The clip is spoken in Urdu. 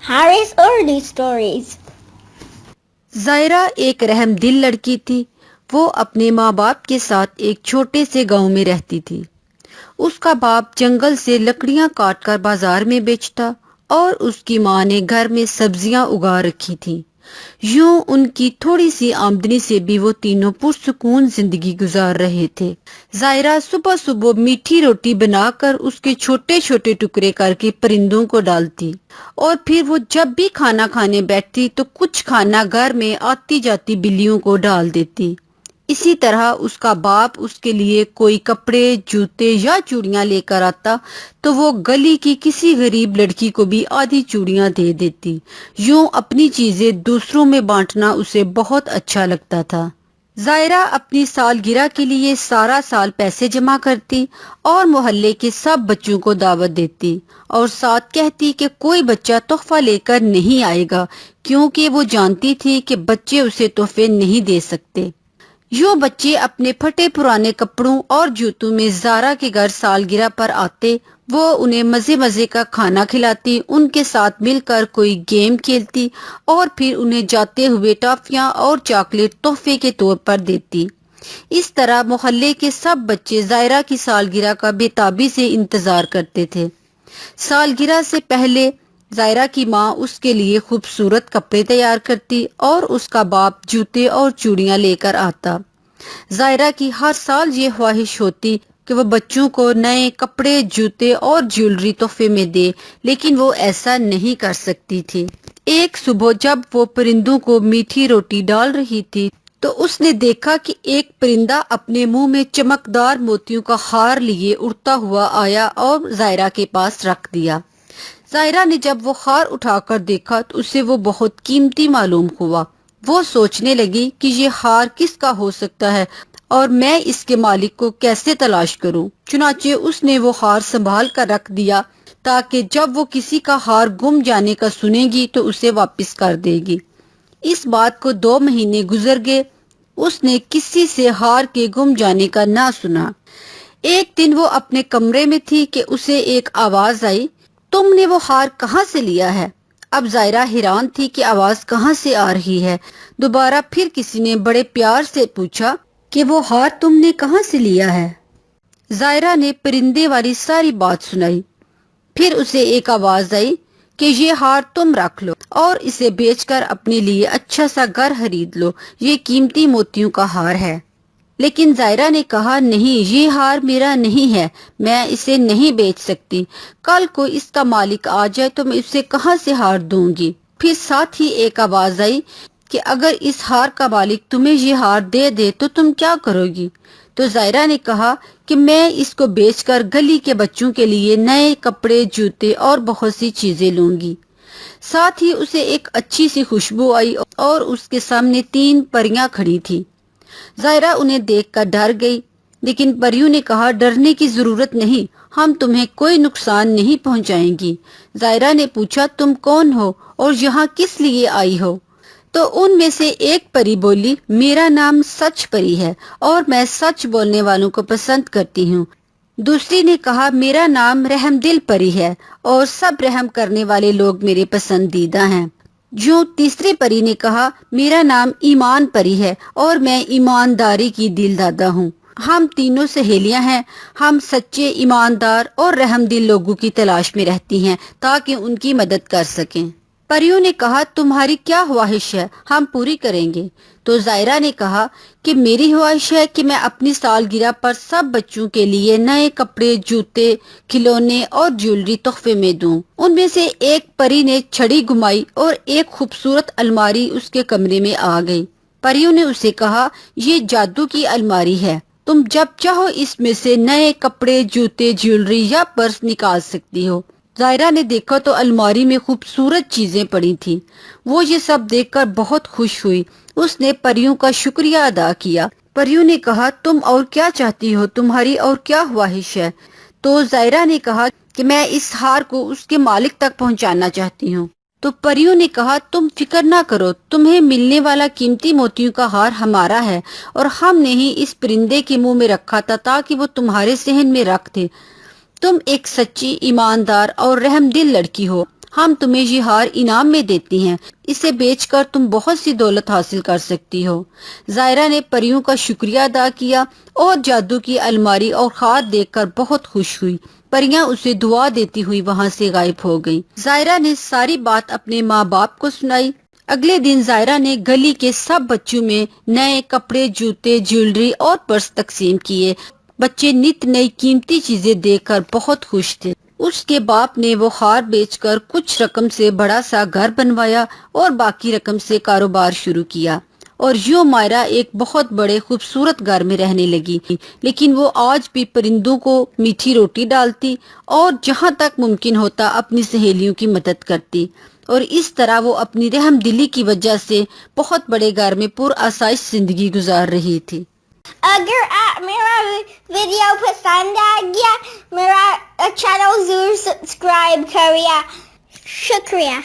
Harry's early stories. زائرہ ایک رحم دل لڑکی تھی. وہ اپنے ماں باپ کے ساتھ ایک چھوٹے سے گاؤں میں رہتی تھی. اس کا باپ جنگل سے لکڑیاں کاٹ کر بازار میں بیچتا اور اس کی ماں نے گھر میں سبزیاں اگا رکھی تھی. یوں ان کی تھوڑی سی آمدنی سے بھی وہ تینوں پرسکون زندگی گزار رہے تھے. زائرہ صبح صبح میٹھی روٹی بنا کر اس کے چھوٹے چھوٹے ٹکڑے کر کے پرندوں کو ڈالتی اور پھر وہ جب بھی کھانا کھانے بیٹھتی تو کچھ کھانا گھر میں آتی جاتی بلیوں کو ڈال دیتی. اسی طرح اس کا باپ اس کے لیے کوئی کپڑے، جوتے یا چوڑیاں لے کر آتا تو وہ گلی کی کسی غریب لڑکی کو بھی آدھی چوڑیاں دے دیتی. یوں اپنی چیزیں دوسروں میں بانٹنا اسے بہت اچھا لگتا تھا. زائرہ اپنی سالگرہ کے لیے سارا سال پیسے جمع کرتی اور محلے کے سب بچوں کو دعوت دیتی اور ساتھ کہتی کہ کوئی بچہ تحفہ لے کر نہیں آئے گا کیونکہ وہ جانتی تھی کہ بچے اسے تحفے نہیں دے سکتے. یوں بچے اپنے پھٹے پرانے کپڑوں اور جوتوں میں زائرہ کے گھر سالگرہ پر آتے. وہ انہیں مزے مزے کا کھانا کھلاتی، ان کے ساتھ مل کر کوئی گیم کھیلتی اور پھر انہیں جاتے ہوئے ٹافیاں اور چاکلیٹ تحفے کے طور پر دیتی. اس طرح محلے کے سب بچے زائرہ کی سالگرہ کا بے تابی سے انتظار کرتے تھے. سالگرہ سے پہلے زائرہ کی ماں اس کے لیے خوبصورت کپڑے تیار کرتی اور اس کا باپ جوتے اور چوڑیاں لے کر آتا. زائرہ کی ہر سال یہ خواہش ہوتی کہ وہ بچوں کو نئے کپڑے، جوتے اور جیولری تحفے میں دے، لیکن وہ ایسا نہیں کر سکتی تھی. ایک صبح جب وہ پرندوں کو میٹھی روٹی ڈال رہی تھی تو اس نے دیکھا کہ ایک پرندہ اپنے منہ میں چمکدار موتیوں کا ہار لیے اڑتا ہوا آیا اور زائرہ کے پاس رکھ دیا. زائرہ نے جب وہ ہار اٹھا کر دیکھا تو اسے وہ بہت قیمتی معلوم ہوا. وہ سوچنے لگی کہ یہ ہار کس کا ہو سکتا ہے اور میں اس کے مالک کو کیسے تلاش کروں. چنانچہ اس نے وہ ہار سنبھال کر رکھ دیا تاکہ جب وہ کسی کا ہار گم جانے کا سنے گی تو اسے واپس کر دے گی. اس بات کو 2 مہینے گزر گئے. اس نے کسی سے ہار کے گم جانے کا نہ سنا. ایک دن وہ اپنے کمرے میں تھی کہ اسے ایک آواز آئی، تم نے وہ ہار کہاں سے لیا ہے؟ اب زائرہ حیران تھی کہ آواز کہاں سے آ رہی ہے. دوبارہ پھر کسی نے بڑے پیار سے پوچھا کہ وہ ہار تم نے کہاں سے لیا ہے؟ زائرہ نے پرندے والی ساری بات سنائی. پھر اسے ایک آواز آئی کہ یہ ہار تم رکھ لو اور اسے بیچ کر اپنے لیے اچھا سا گھر خرید لو، یہ قیمتی موتیوں کا ہار ہے. لیکن زائرہ نے کہا نہیں، یہ ہار میرا نہیں ہے، میں اسے نہیں بیچ سکتی. کل کو اس کا مالک آ جائے تو میں اسے کہاں سے ہار دوں گی. پھر ساتھ ہی ایک آواز آئی کہ اگر اس ہار کا مالک تمہیں یہ ہار دے دے تو تم کیا کرو گی؟ تو زائرہ نے کہا کہ میں اس کو بیچ کر گلی کے بچوں کے لیے نئے کپڑے، جوتے اور بہت سی چیزیں لوں گی. ساتھ ہی اسے ایک اچھی سی خوشبو آئی اور اس کے سامنے 3 پریاں کھڑی تھی. زائرہ انہیں دیکھ کر ڈر گئی، لیکن پریوں نے کہا ڈرنے کی ضرورت نہیں، ہم تمہیں کوئی نقصان نہیں پہنچائیں گی. زائرہ نے پوچھا تم کون ہو اور یہاں کس لیے آئی ہو؟ تو ان میں سے ایک پری بولی میرا نام سچ پری ہے اور میں سچ بولنے والوں کو پسند کرتی ہوں. دوسری نے کہا میرا نام رحم دل پری ہے اور سب رحم کرنے والے لوگ میرے پسندیدہ ہیں. جو تیسری پری نے کہا میرا نام ایمان پری ہے اور میں ایمانداری کی دل دادا ہوں. ہم تینوں سہیلیاں ہیں، ہم سچے، ایماندار اور رحم دل لوگوں کی تلاش میں رہتی ہیں تاکہ ان کی مدد کر سکیں. پریوں نے کہا تمہاری کیا خواہش ہے، ہم پوری کریں گے. تو زائرہ نے کہا کہ میری خواہش ہے کہ میں اپنی سالگرہ پر سب بچوں کے لیے نئے کپڑے، جوتے، کھلونے اور جیولری تحفے میں دوں. ان میں سے ایک پری نے چھڑی گھمائی اور ایک خوبصورت الماری اس کے کمرے میں آ گئی. پریوں نے اسے کہا یہ جادو کی الماری ہے، تم جب چاہو اس میں سے نئے کپڑے، جوتے، جیولری یا پرس نکال سکتی ہو. زائرہ نے دیکھا تو الماری میں خوبصورت چیزیں پڑی تھیں. وہ یہ سب دیکھ کر بہت خوش ہوئی. اس نے پریوں کا شکریہ ادا کیا. پریوں نے کہا تم اور کیا چاہتی ہو، تمہاری اور کیا خواہش ہے؟ تو زائرہ نے کہا کہ میں اس ہار کو اس کے مالک تک پہنچانا چاہتی ہوں. تو پریوں نے کہا تم فکر نہ کرو، تمہیں ملنے والا قیمتی موتیوں کا ہار ہمارا ہے اور ہم نے ہی اس پرندے کے منہ میں رکھا تھا تاکہ وہ تمہارے صحن میں رکھ دے. تم ایک سچی، ایماندار اور رحم دل لڑکی ہو، ہم تمہیں یہ ہار انعام میں دیتی ہیں، اسے بیچ کر تم بہت سی دولت حاصل کر سکتی ہو۔ زائرہ نے پریوں کا شکریہ ادا کیا اور جادو کی الماری اور خات دیکھ کر بہت خوش ہوئی۔ پریاں اسے دعا دیتی ہوئی وہاں سے غائب ہو گئیں۔ زائرہ نے ساری بات اپنے ماں باپ کو سنائی۔ اگلے دن زائرہ نے گلی کے سب بچوں میں نئے کپڑے، جوتے، جیولری اور پرس تقسیم کیے۔ بچے نت نئی قیمتی چیزیں دیکھ کر بہت خوش تھے۔ اس کے باپ نے وہ ہار بیچ کر کچھ رقم سے بڑا سا گھر بنوایا اور باقی رقم سے کاروبار شروع کیا، اور یوں مائرہ ایک بہت بڑے خوبصورت گھر میں رہنے لگی۔ لیکن وہ آج بھی پرندوں کو میٹھی روٹی ڈالتی اور جہاں تک ممکن ہوتا اپنی سہیلیوں کی مدد کرتی، اور اس طرح وہ اپنی رحم دلی کی وجہ سے بہت بڑے گھر میں پر آسائش زندگی گزار رہی تھی۔ اگر آپ میرا ویڈیو پسند آ گیا، میرا چینل ضرور سبسکرائب کریے۔ شکریہ۔